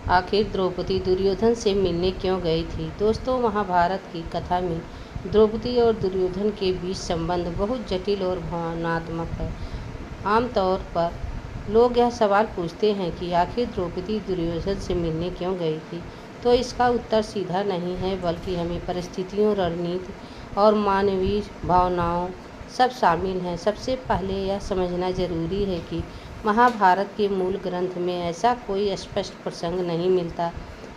आखिर द्रौपदी दुर्योधन से मिलने क्यों गई थी? दोस्तों, महाभारत की कथा में द्रौपदी और दुर्योधन के बीच संबंध बहुत जटिल और भावनात्मक है। आमतौर पर लोग यह सवाल पूछते हैं कि आखिर द्रौपदी दुर्योधन से मिलने क्यों गई थी, तो इसका उत्तर सीधा नहीं है, बल्कि हमें परिस्थितियों, रणनीति और मानवीय भावनाओं सब शामिल हैं। सबसे पहले यह समझना जरूरी है कि महाभारत के मूल ग्रंथ में ऐसा कोई स्पष्ट प्रसंग नहीं मिलता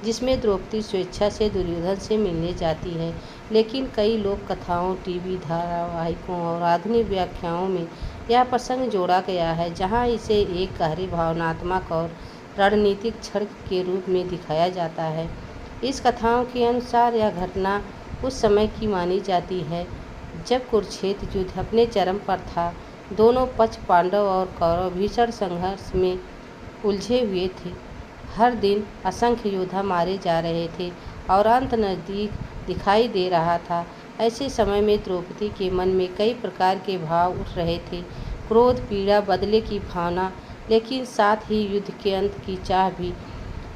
जिसमें द्रौपदी स्वेच्छा से दुर्योधन से मिलने जाती है। लेकिन कई लोक कथाओं, टीवी धारावाहिकों और आधुनिक व्याख्याओं में यह प्रसंग जोड़ा गया है, जहां इसे एक गहरे भावनात्मक और रणनीतिक क्षण के रूप में दिखाया जाता है। इस कथाओं के अनुसार यह घटना उस समय की मानी जाती है जब कुरुक्षेत्र युद्ध अपने चरम पर था। दोनों पक्ष, पांडव और कौरव, भीषण संघर्ष में उलझे हुए थे। हर दिन असंख्य योद्धा मारे जा रहे थे और अंत नजदीक दिखाई दे रहा था। ऐसे समय में द्रौपदी के मन में कई प्रकार के भाव उठ रहे थे। क्रोध, पीड़ा, बदले की भावना, लेकिन साथ ही युद्ध के अंत की चाह भी।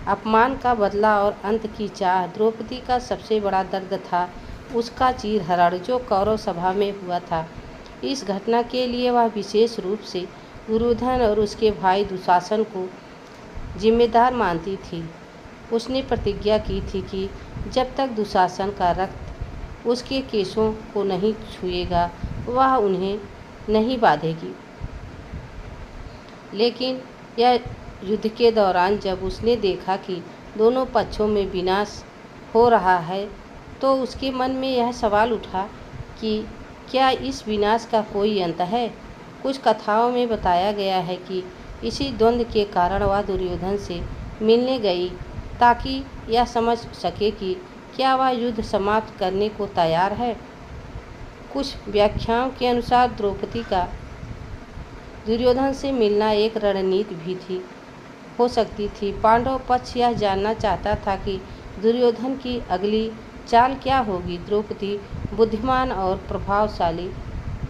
अपमान का बदला और अंत की चाह। द्रौपदी का सबसे बड़ा दर्द था उसका चीरहरण जो कौरव सभा में हुआ था। इस घटना के लिए वह विशेष रूप से दुर्योधन और उसके भाई दुशासन को जिम्मेदार मानती थी। उसने प्रतिज्ञा की थी कि जब तक दुशासन का रक्त उसके केशों को नहीं छुएगा, वह उन्हें नहीं बांधेगी। लेकिन यह युद्ध के दौरान जब उसने देखा कि दोनों पक्षों में विनाश हो रहा है, तो उसके मन में यह सवाल उठा कि क्या इस विनाश का कोई अंत है? कुछ कथाओं में बताया गया है कि इसी द्वंद्व के कारण वह दुर्योधन से मिलने गई, ताकि यह समझ सके कि क्या वह युद्ध समाप्त करने को तैयार है। कुछ व्याख्याओं के अनुसार द्रौपदी का दुर्योधन से मिलना एक रणनीति भी थी हो सकती थी। पांडव पक्ष यह जानना चाहता था कि दुर्योधन की अगली चाल क्या होगी। द्रौपदी बुद्धिमान और प्रभावशाली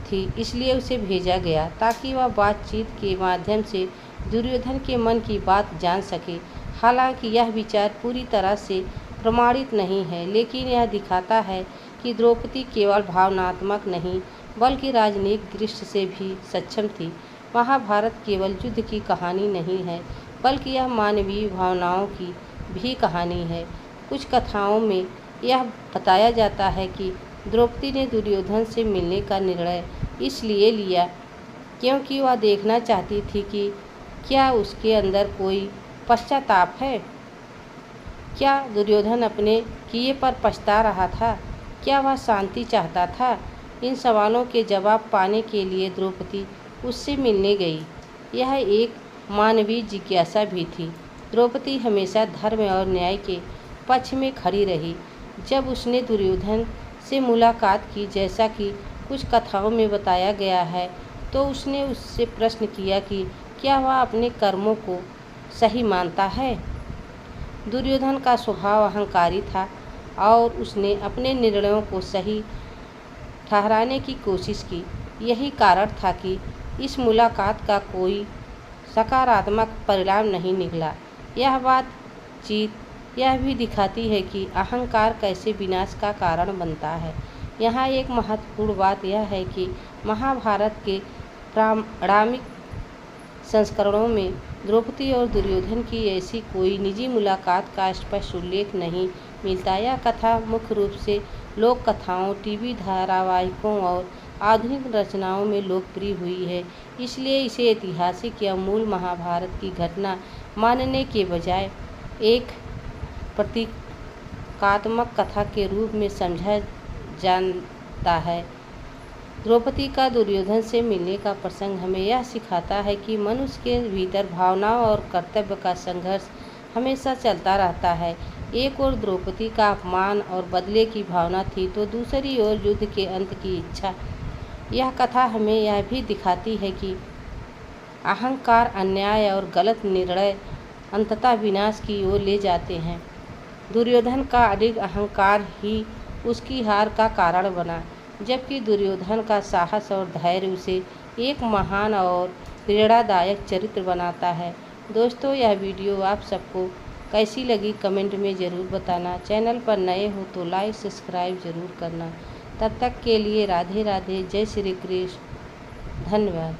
थी, इसलिए उसे भेजा गया ताकि वह बातचीत के माध्यम से दुर्योधन के मन की बात जान सके। हालांकि यह विचार पूरी तरह से प्रमाणित नहीं है, लेकिन यह दिखाता है कि द्रौपदी केवल भावनात्मक नहीं, बल्कि राजनीतिक दृष्टि से भी सक्षम थी। महाभारत केवल युद्ध की कहानी नहीं है, बल्कि यह मानवीय भावनाओं की भी कहानी है। कुछ कथाओं में यह बताया जाता है कि द्रौपदी ने दुर्योधन से मिलने का निर्णय इसलिए लिया क्योंकि वह देखना चाहती थी कि क्या उसके अंदर कोई पश्चाताप है। क्या दुर्योधन अपने किए पर पछता रहा था? क्या वह शांति चाहता था? इन सवालों के जवाब पाने के लिए द्रौपदी उससे मिलने गई। यह एक मानवीय जिज्ञासा भी थी। द्रौपदी हमेशा धर्म और न्याय के पक्ष में खड़ी रही। जब उसने दुर्योधन से मुलाकात की, जैसा कि कुछ कथाओं में बताया गया है, तो उसने उससे प्रश्न किया कि क्या वह अपने कर्मों को सही मानता है। दुर्योधन का स्वभाव अहंकारी था और उसने अपने निर्णयों को सही ठहराने की कोशिश की। यही कारण था कि इस मुलाकात का कोई सकारात्मक परिणाम नहीं निकला। यह बातचीत यह भी दिखाती है कि अहंकार कैसे विनाश का कारण बनता है। यहाँ एक महत्वपूर्ण बात यह है कि महाभारत के प्रामाणिक संस्करणों में द्रौपदी और दुर्योधन की ऐसी कोई निजी मुलाकात का स्पष्ट उल्लेख नहीं मिलता। यह कथा मुख्य रूप से लोक कथाओं, टीवी धारावाहिकों और आधुनिक रचनाओं में लोकप्रिय हुई है, इसलिए इसे ऐतिहासिक या मूल महाभारत की घटना मानने के बजाय एक प्रतीकात्मक कथा के रूप में समझा जाता है। द्रौपदी का दुर्योधन से मिलने का प्रसंग हमें यह सिखाता है कि मनुष्य के भीतर भावनाओं और कर्तव्य का संघर्ष हमेशा चलता रहता है। एक ओर द्रौपदी का अपमान और बदले की भावना थी, तो दूसरी ओर युद्ध के अंत की इच्छा। यह कथा हमें यह भी दिखाती है कि अहंकार, अन्याय और गलत निर्णय अंततः विनाश की ओर ले जाते हैं। दुर्योधन का अधिक अहंकार ही उसकी हार का कारण बना, जबकि दुर्योधन का साहस और धैर्य उसे एक महान और प्रेरणादायक चरित्र बनाता है। दोस्तों, यह वीडियो आप सबको कैसी लगी कमेंट में ज़रूर बताना। चैनल पर नए हो तो लाइक सब्सक्राइब ज़रूर करना। तब तक के लिए राधे राधे, जय श्री कृष्ण, धन्यवाद।